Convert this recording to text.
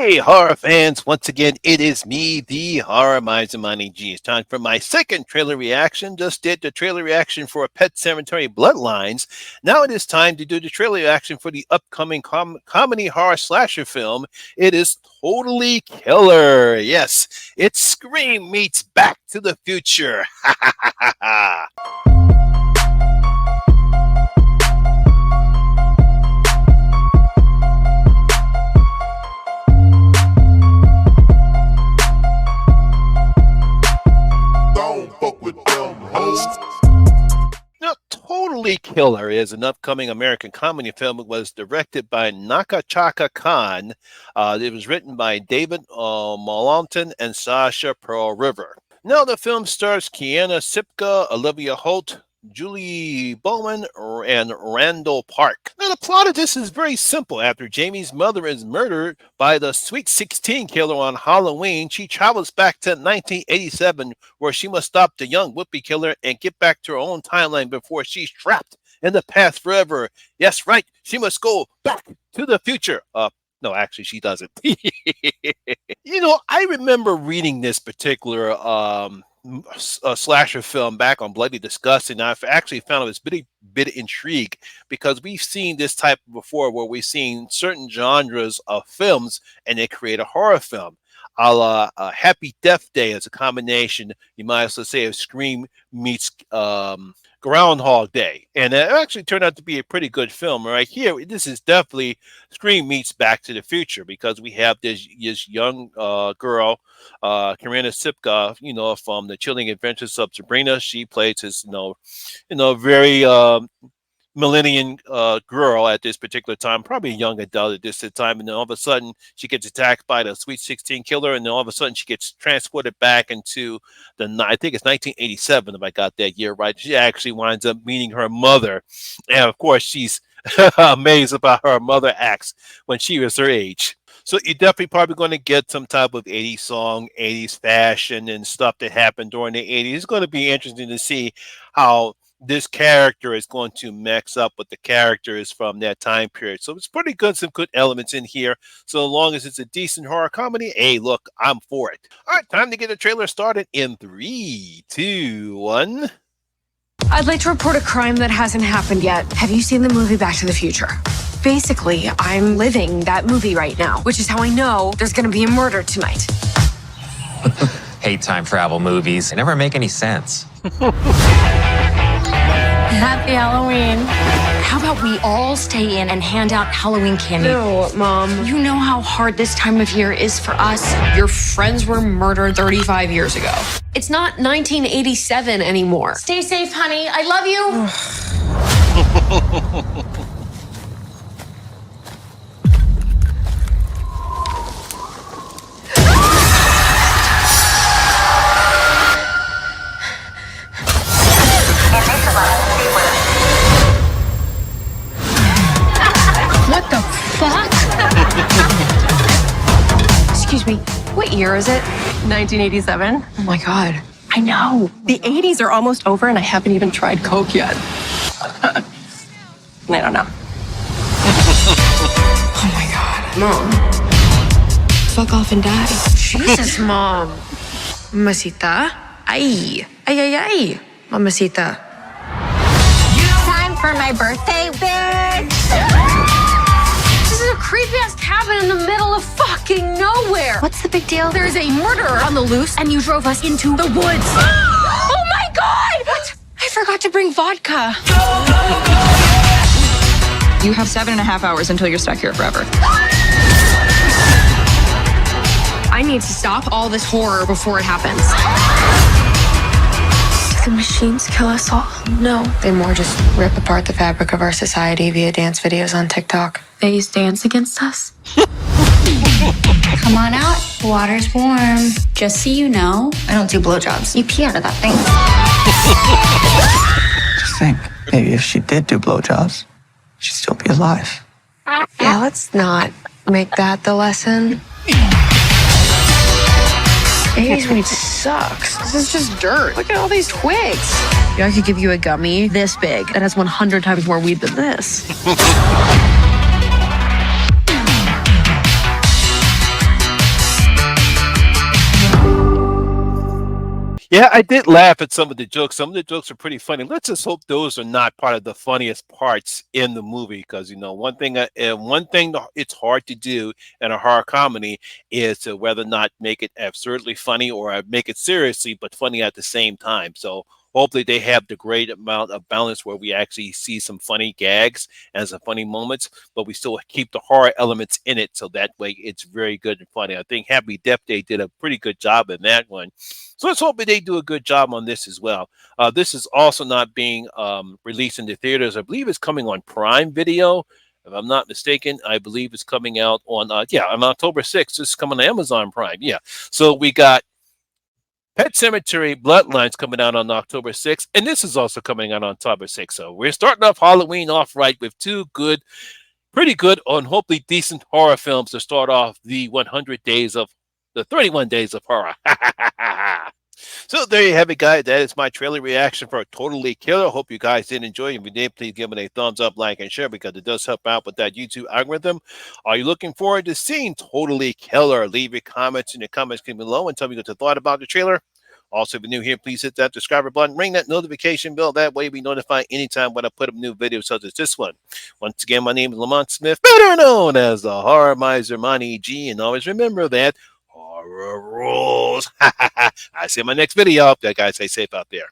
Hey, horror fans! Once again, it is me, the Horror Mizamani G. It's time for my second trailer reaction. Just did the trailer reaction for Pet Cemetery Bloodlines. Now it is time to do the trailer reaction for the upcoming comedy horror slasher film. It is totally killer. Yes, it's Scream meets Back to the Future. Ha ha ha ha ha. Now, Totally Killer is an upcoming American comedy film. It was directed by Nakachaka Khan. It was written by David Molanton and Sasha Pearl River. Now, the film stars Kiana Sipka, Olivia Holt, Julie Bowman, and Randall Park. Now, the plot of this is very simple. After Jamie's mother is murdered by the Sweet 16 killer on Halloween, she travels back to 1987, where she must stop the young Whoopi killer and get back to her own timeline before she's trapped in the past forever. Yes, right. She must go back to the future. No, actually, she doesn't. I remember reading this particular slasher film back on Bloody Disgusting. I've actually found it was a bit intrigued because we've seen this type before, where we've seen certain genres of films and they create a horror film. A la Happy Death Day as a combination, you might as well say, of Scream meets Groundhog Day, and it actually turned out to be a pretty good film. Right here, this is definitely Scream meets Back to the Future, because we have this young girl, Karina Sipka, from the Chilling Adventures of Sabrina. She plays this, very millennium girl at this particular time, probably a young adult at this time, and then all of a sudden she gets attacked by the Sweet 16 killer, and then all of a sudden she gets transported back into I think it's 1987, if I got that year right. She actually winds up meeting her mother, and of course she's amazed about how her mother acts when she was her age. So you're definitely probably going to get some type of 80s song, 80s fashion and stuff that happened during the 80s. It's going to be interesting to see how this character is going to mix up with the characters from that time period. So it's pretty good, some good elements in here. So long as it's a decent horror comedy, hey, look, I'm for it. All right, time to get the trailer started in 3, 2, 1. I'd like to report a crime that hasn't happened yet. Have you seen the movie Back to the Future? Basically, I'm living that movie right now, which is how I know there's going to be a murder tonight. Hate time travel movies. They never make any sense. Happy Halloween. How about we all stay in and hand out Halloween candy? No, Mom. You know how hard this time of year is for us. Your friends were murdered 35 years ago. It's not 1987 anymore. Stay safe, honey. I love you. What the fuck? Excuse me, what year is it? 1987. Oh my God. I know. The 80s are almost over and I haven't even tried Coke yet. I don't know. Oh my God. Mom. Fuck off and die. Jesus, Mom. Mamacita. Ay. Ay, ay, ay. Mamacita. Time for my birthday, bitch. This is a creepy-ass cabin in the middle of fucking nowhere. What's the big deal? There's a murderer on the loose and you drove us into the woods. Oh my God! What? I forgot to bring vodka. You have 7.5 hours until you're stuck here forever. I need to stop all this horror before it happens. Do the machines kill us all? No. They more just rip apart the fabric of our society via dance videos on TikTok. They use dance against us? Come on out. The water's warm. Just so you know, I don't do blowjobs. You pee out of that thing. Just think, maybe if she did do blowjobs, she'd still be alive. Yeah, let's not make that the lesson. 80s weed sucks. This is just dirt. Look at all these twigs. Yeah, I could give you a gummy this big that has 100 times more weed than this. Yeah, I did laugh at some of the jokes. Some of the jokes are pretty funny. Let's just hope those are not part of the funniest parts in the movie, because one thing it's hard to do in a horror comedy is to whether or not make it absurdly funny or make it seriously but funny at the same time. So hopefully they have the great amount of balance where we actually see some funny gags and some funny moments, but we still keep the horror elements in it, so that way it's very good and funny. I think Happy Death Day did a pretty good job in that one. So let's hope that they do a good job on this as well. This is also not being released in the theaters. I believe it's coming on Prime Video. If I'm not mistaken, I believe it's coming out on on October 6th. It's coming on Amazon Prime. Yeah. So we got Pet Cemetery Bloodlines coming out on October 6th, and this is also coming out on October 6th. So we're starting off Halloween off right with two good, pretty good, and hopefully decent horror films to start off the 31 days of horror. So there you have it, guys. That is my trailer reaction for Totally Killer. Hope you guys did enjoy. If you did, please give it a thumbs up, like, and share, because it does help out with that YouTube algorithm. Are you looking forward to seeing Totally Killer? Leave your comments in the comments below and tell me what you thought about the trailer. Also, if you're new here, please hit that subscribe button, ring that notification bell. That way, we notify anytime when I put up new videos such as this one. Once again, my name is Lamont Smith, better known as the Horror Miser Monty G. And always remember that horror rules. I see you in my next video. You guys stay safe out there.